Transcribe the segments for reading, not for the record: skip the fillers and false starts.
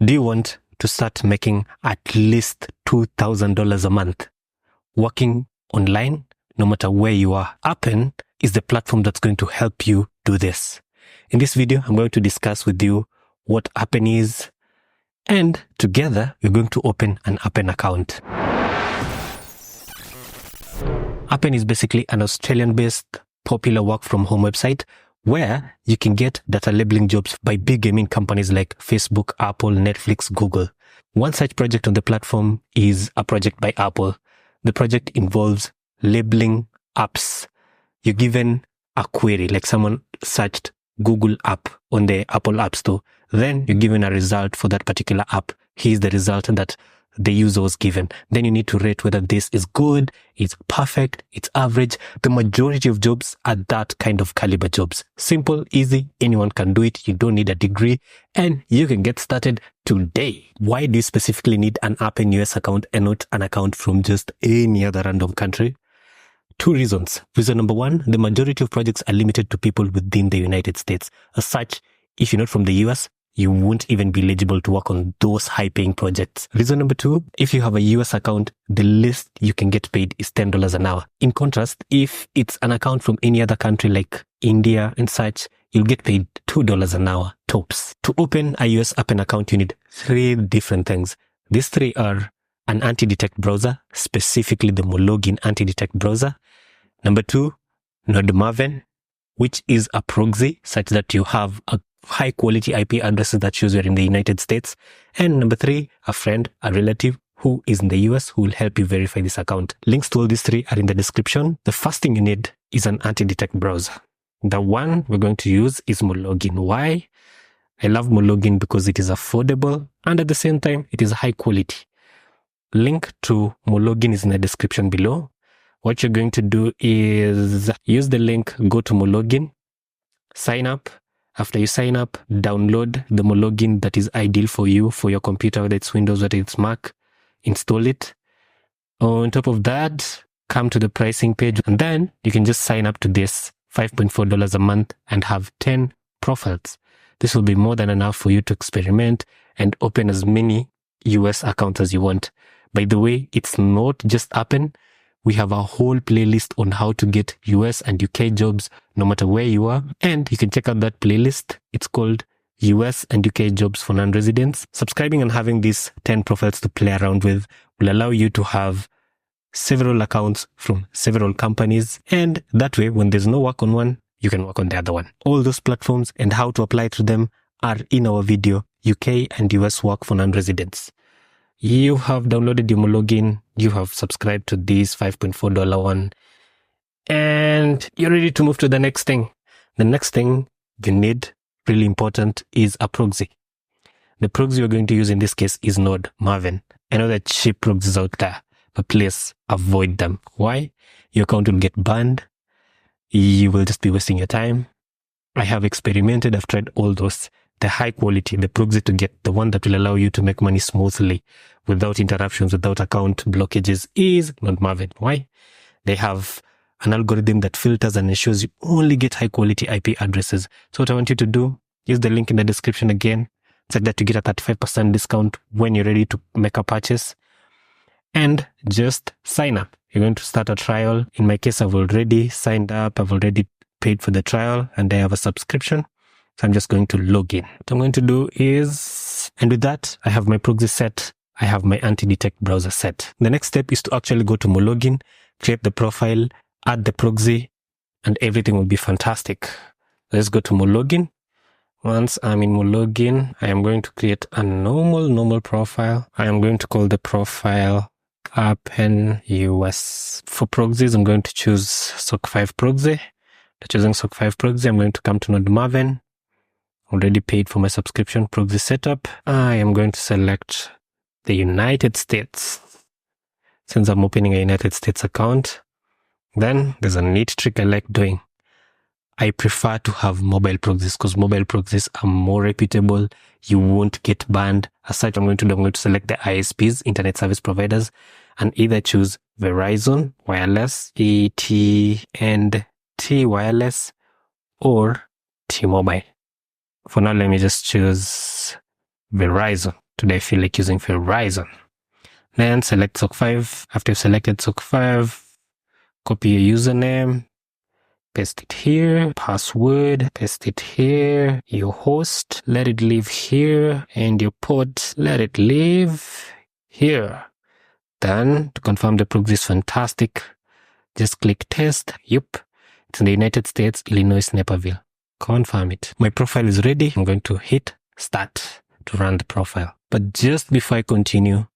Do you want to start making at least $2,000 a month working online, no matter where you are? Appen is the platform that's going to help you do this. In this video, I'm going to discuss with you what Appen is, and together we're going to open an Appen account. Appen is basically an Australian-based popular work-from-home website where you can get data labeling jobs by big gaming companies like Facebook, Apple, Netflix, Google. One such project on the platform is a project by Apple. The project involves labeling apps. You're given a query, like someone searched Google app on the Apple App Store. Then you're given a result for that particular app. Here's the result that the user was given. Then you need to rate whether this is good, it's perfect, it's average. The majority of jobs are that kind of caliber jobs. Simple, easy, anyone can do it. You don't need a degree and you can get started today. Why do you specifically need an Appen US account and not an account from just any other random country? Two reasons. Reason number one, the majority of projects are limited to people within the United States. As such, if you're not from the US, you won't even be eligible to work on those high-paying projects. Reason number two, if you have a US account, the least you can get paid is $10 an hour. In contrast, if it's an account from any other country like India and such, you'll get paid $2 an hour, tops. To open a US Appen account, you need three different things. These three are an anti-detect browser, specifically the Mologin anti-detect browser. Number two, Node Maven, which is a proxy such that you have a high quality IP addresses that shows you're in the United States. And number three, a friend, a relative who is in the US who will help you verify this account. Links to all these three are in the description. The first thing you need is an anti-detect browser. The one we're going to use is Mologin. Why? I love Mologin because it is affordable and at the same time, it is high quality. Link to Mologin is in the description below. What you're going to do is use the link, go to Mologin, sign up. After you sign up, download the Mologin that is ideal for you, for your computer, whether it's Windows, whether it's Mac, install it. On top of that, come to the pricing page, and then you can just sign up to this $5.4 a month and have 10 profiles. This will be more than enough for you to experiment and open as many US accounts as you want. By the way, it's not just Appen. We have a whole playlist on how to get US and UK jobs no matter where you are. And you can check out that playlist. It's called US and UK Jobs for Non-Residents. Subscribing and having these 10 profiles to play around with will allow you to have several accounts from several companies. And that way, when there's no work on one, you can work on the other one. All those platforms and how to apply to them are in our video, UK and US Work for Non-Residents. You have downloaded your Mologin, you have subscribed to this $5.4 one, and you're ready to move to the next thing. The next thing you need, really important, is a proxy. The proxy we're going to use in this case is Node Maven. I know there are cheap proxies out there, but please avoid them. Why? Your account will get banned. You will just be wasting your time. I have experimented, I've tried all those. The high quality, the proxy to get, the one that will allow you to make money smoothly without interruptions, without account blockages is Node Maven. Why? They have an algorithm that filters and ensures you only get high quality IP addresses. So what I want you to do, use the link in the description again. It's like that to get a 35% discount when you're ready to make a purchase. And just sign up. You're going to start a trial. In my case, I've already signed up. I've already paid for the trial and I have a subscription. So I'm just going to log in. What I'm going to do is, and with that, I have my proxy set. I have my anti-detect browser set. The next step is to actually go to Mologin, create the profile, add the proxy, and everything will be fantastic. Let's go to Mologin. Once I'm in Mologin, I am going to create a normal profile. I am going to call the profile Appen US. For proxies, I'm going to choose SOC 5 proxy. By choosing SOC 5 proxy, I'm going to come to Node Maven. Already paid for my subscription proxy setup. I am going to select the United States. Since I'm opening a United States account, then there's a neat trick I like doing. I prefer to have mobile proxies because mobile proxies are more reputable. You won't get banned. As such, I'm going to select the ISPs, internet service providers, and either choose Verizon Wireless, AT&T Wireless, or T-Mobile. For now, let me just choose Verizon. Today I feel like using Verizon. Then select SOC 5. After you've selected SOC 5, copy your username, paste it here, password, paste it here, your host, let it live here, and your port, let it live here. Then, to confirm the proxy is fantastic, just click test. Yep, it's in the United States, Illinois, Naperville. Confirm it. My profile is ready. I'm going to hit start to run the profile. But just before I continue,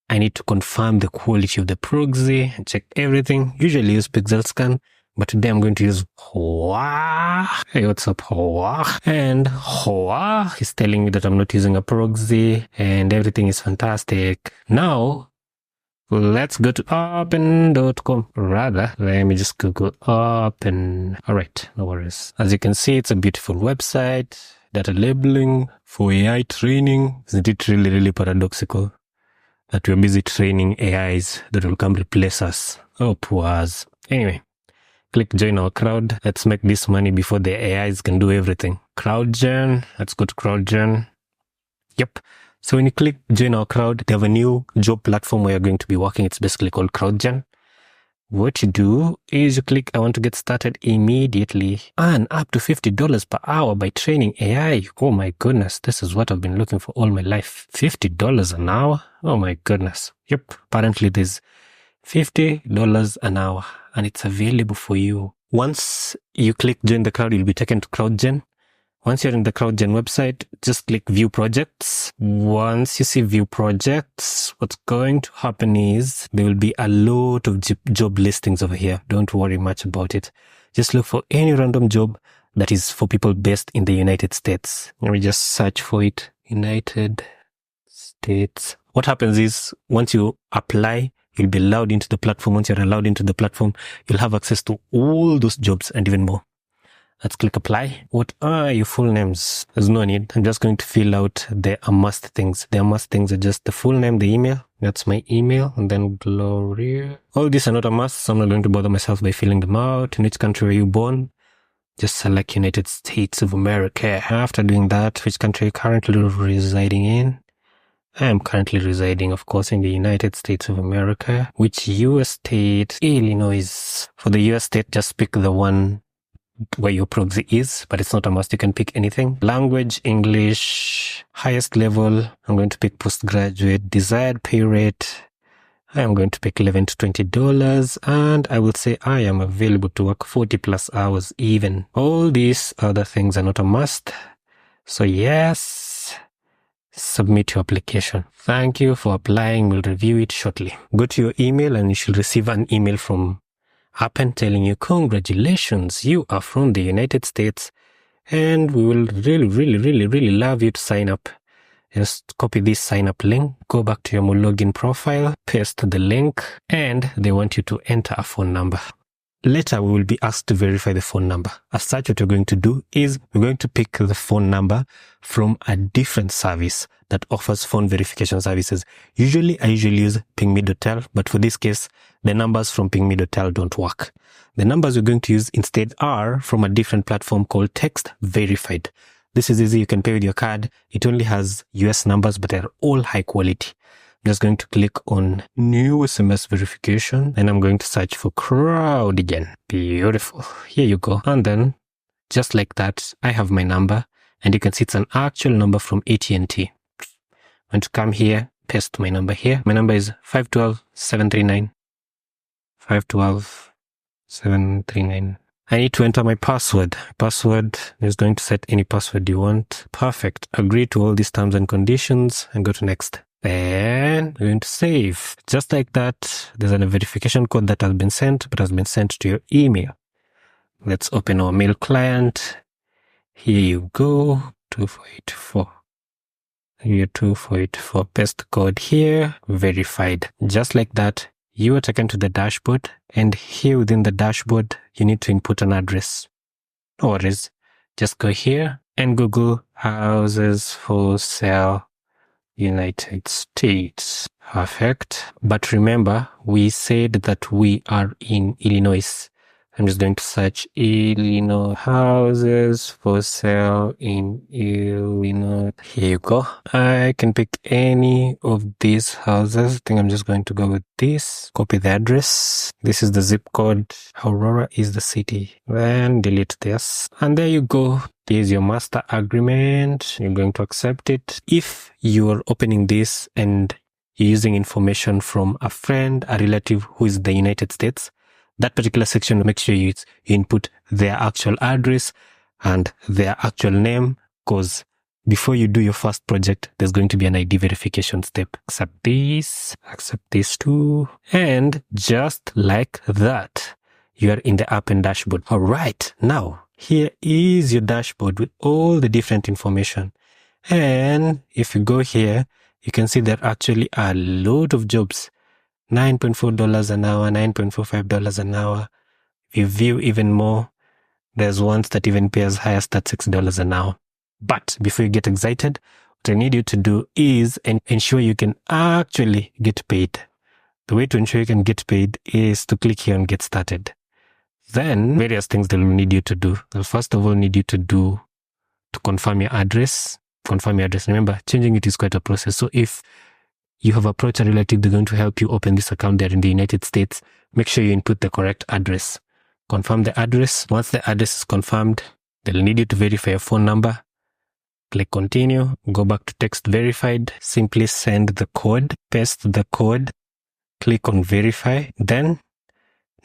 I need to confirm the quality of the proxy and check everything. Usually use Pixel Scan, but today I'm going to use Hoa. Hey, what's up, Hoa? And Hoa is telling me that I'm not using a proxy and everything is fantastic. Now, let's go to Appen.com. Rather, let me just Google Appen. Alright, no worries. As you can see, it's a beautiful website. Data labeling for AI training. Isn't it really, really paradoxical that we're busy training AIs that will come replace us? Oh, poor us. Anyway, click join our crowd. Let's make this money before the AIs can do everything. CrowdGen. Let's go to CrowdGen. Yep. So when you click join our crowd, they have a new job platform where you're going to be working. It's basically called CrowdGen. What you do is you click I want to get started immediately. Earn up to $50 per hour by training AI. Oh my goodness, this is what I've been looking for all my life. $50 an hour? Oh my goodness. Yep, apparently there's $50 an hour and it's available for you. Once you click join the crowd, you'll be taken to CrowdGen. Once you're in the CrowdGen website, just click View Projects. Once you see View Projects, what's going to happen is there will be a lot of job listings over here. Don't worry much about it. Just look for any random job that is for people based in the United States. Let me just search for it. United States. What happens is once you apply, you'll be allowed into the platform. Once you're allowed into the platform, you'll have access to all those jobs and even more. Let's click apply. What are your full names? There's no need. I'm just going to fill out the must things. The must things are just the full name, the email. That's my email. And then Gloria. All these are not a must, so I'm not going to bother myself by filling them out. In which country were you born? Just select United States of America. After doing that, which country are you currently residing in? I am currently residing, of course, in the United States of America. Which US state? Illinois. For the US state, just pick the one where your proxy is, but it's not a must. You can pick anything. Language, English. Highest level, I'm going to pick postgraduate. Desired pay rate, I am going to pick $11 to $20, and I will say I am available to work 40 plus hours even. All these other things are not a must. So yes, submit your application. Thank you for applying. We'll review it shortly. Go to your email and you should receive an email from Appen telling you, congratulations, you are from the United States and we will really love you to sign up. Just copy this sign up link, go back to your login profile, paste the link, and they want you to enter a phone number. Later, we will be asked to verify the phone number. As such, what we're going to do is we're going to pick the phone number from a different service that offers phone verification services. Usually, I use pingme.tel, but for this case, the numbers from pingme.tel don't work. The numbers we're going to use instead are from a different platform called Text Verified. This is easy. You can pay with your card. It only has US numbers, but they're all high quality. I'm just going to click on new SMS verification and I'm going to search for CrowdGen. Beautiful. Here you go. And then just like that, I have my number and you can see it's an actual number from AT&T. I'm going to come here, paste my number here. My number is 512-739. 512-739. I need to enter my password. Password is going to set any password you want. Perfect. Agree to all these terms and conditions and go to next. Then we're going to save. Just like that, there's a verification code that has been sent, but has been sent to your email. Let's open our mail client. Here you go, 2484. Here 2484. Paste the code here, verified. Just like that, you are taken to the dashboard, and here within the dashboard, you need to input an address. No worries. Just go here and Google houses for sale United States. Perfect. But remember, we said that we are in Illinois. I'm just going to search Illinois houses for sale in Illinois. Here you go. I can pick any of these houses. I think I'm just going to go with this. Copy the address. This is the zip code. Aurora is the city. Then delete this. And there you go. Here's your master agreement. You're going to accept it. If you're opening this and you're using information from a friend, a relative who is in the United States, that particular section, make sure you input their actual address and their actual name, because before you do your first project, there's going to be an ID verification step. Accept this too. And just like that, you are in the Appen dashboard. All right, now here is your dashboard with all the different information. And if you go here, you can see there actually are a lot of jobs. $9.4 an hour, $9.45 an hour. If you view even more, there's ones that even pay as high as that $6 an hour. But before you get excited, what I need you to do is ensure you can actually get paid. The way to ensure you can get paid is to click here on Get Started. Then various things they'll need you to do. They'll first of all need you to confirm your address. Remember, changing it is quite a process. So if you have approached a relative, they're going to help you open this account there in the United States. Make sure you input the correct address. Confirm the address. Once the address is confirmed, they'll need you to verify your phone number. Click continue. Go back to text verified. Simply send the code. Paste the code. Click on verify. Then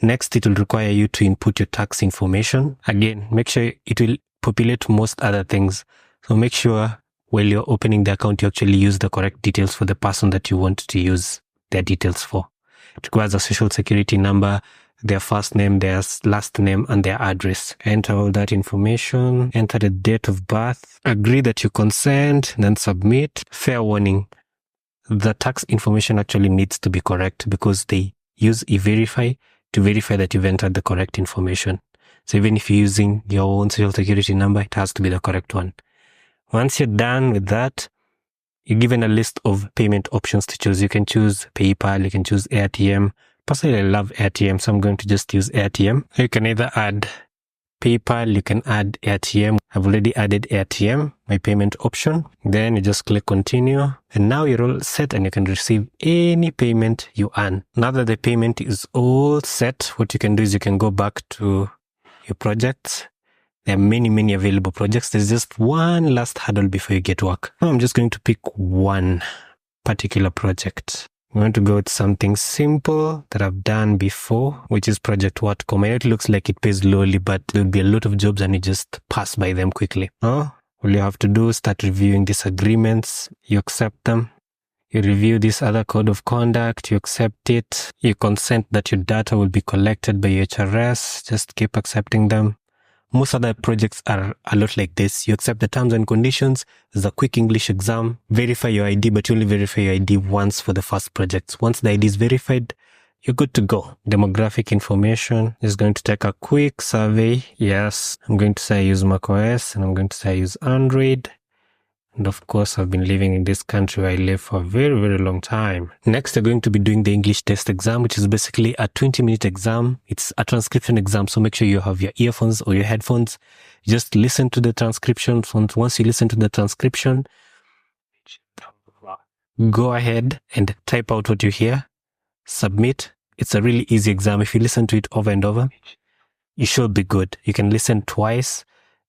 next, it will require you to input your tax information. Again, make sure it will populate most other things. So make sure while you're opening the account, you actually use the correct details for the person that you want to use their details for. It requires a social security number, their first name, their last name, and their address. Enter all that information, enter the date of birth, agree that you consent, then submit. Fair warning, the tax information actually needs to be correct because they use e-verify to verify that you've entered the correct information. So even if you're using your own social security number, it has to be the correct one. Once you're done with that, you're given a list of payment options to choose. You can choose PayPal, you can choose AirTM. Personally, I love AirTM, so I'm going to just use AirTM. You can either add PayPal, you can add AirTM. I've already added AirTM, my payment option. Then you just click continue. And now you're all set and you can receive any payment you earn. Now that the payment is all set, what you can do is you can go back to your projects. There are many available projects. There's just one last hurdle before you get work. Now I'm just going to pick one particular project. I'm going to go with something simple that I've done before, which is Project Whatcom. It looks like it pays lowly, but there'll be a lot of jobs and you just pass by them quickly. All you have to do is start reviewing these agreements. You accept them. You review this other code of conduct. You accept it. You consent that your data will be collected by HRS. Just keep accepting them. Most other projects are a lot like this. You accept the terms and conditions. There's a quick English exam. Verify your ID, but you only verify your ID once for the first projects. Once the ID is verified, you're good to go. Demographic information is going to take a quick survey. Yes, I'm going to say I use macOS and I'm going to say I use Android. And of course, I've been living in this country where I live for a very long time. Next, you're going to be doing the English test exam, which is basically a 20-minute exam. It's a transcription exam, so make sure you have your earphones or your headphones. Just listen to the transcription. Once you listen to the transcription, go ahead and type out what you hear. Submit. It's a really easy exam. If you listen to it over and over, you should be good. You can listen twice.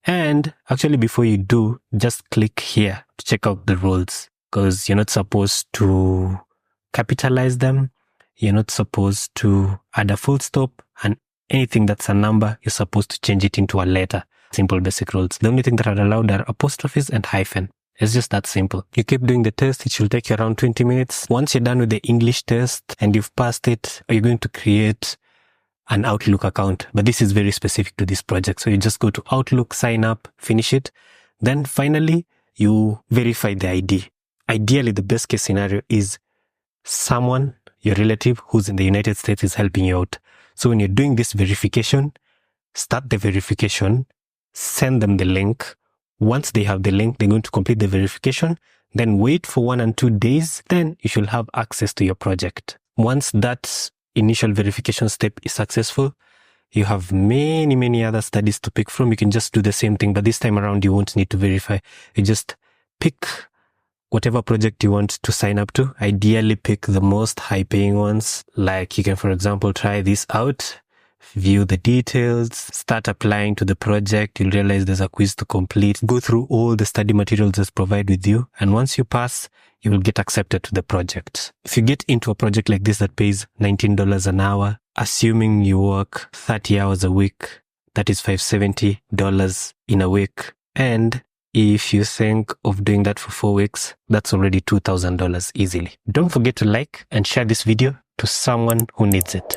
And actually, before you do, just click here to check out the rules, because you're not supposed to capitalize them. You're not supposed to add a full stop, and anything that's a number, you're supposed to change it into a letter. Simple basic rules. The only thing that are allowed are apostrophes and hyphen. It's just that simple. You keep doing the test. It should take you around 20 minutes. Once you're done with the English test and you've passed it, you're going to create an Outlook account, but this is very specific to this project. So you just go to Outlook, sign up, finish it. Then finally, you verify the ID. Ideally, the best case scenario is someone, your relative who's in the United States is helping you out. So when you're doing this verification, start the verification, send them the link. Once they have the link, they're going to complete the verification. Then wait for 1 and 2 days. Then you should have access to your project. Once that initial verification step is successful, You have many other studies to pick from. You can just do the same thing, but this time around, you won't need to verify. You just pick whatever project you want to sign up to. Ideally, pick the most high-paying ones. Like you can, for example, try this out, view the details, start applying to the project. You'll realize there's a quiz to complete. Go through all the study materials that's provided with you. And once you pass, you will get accepted to the project. If you get into a project like this that pays $19 an hour, assuming you work 30 hours a week, that is $570 in a week. And if you think of doing that for 4 weeks, that's already $2,000 easily. Don't forget to like and share this video to someone who needs it.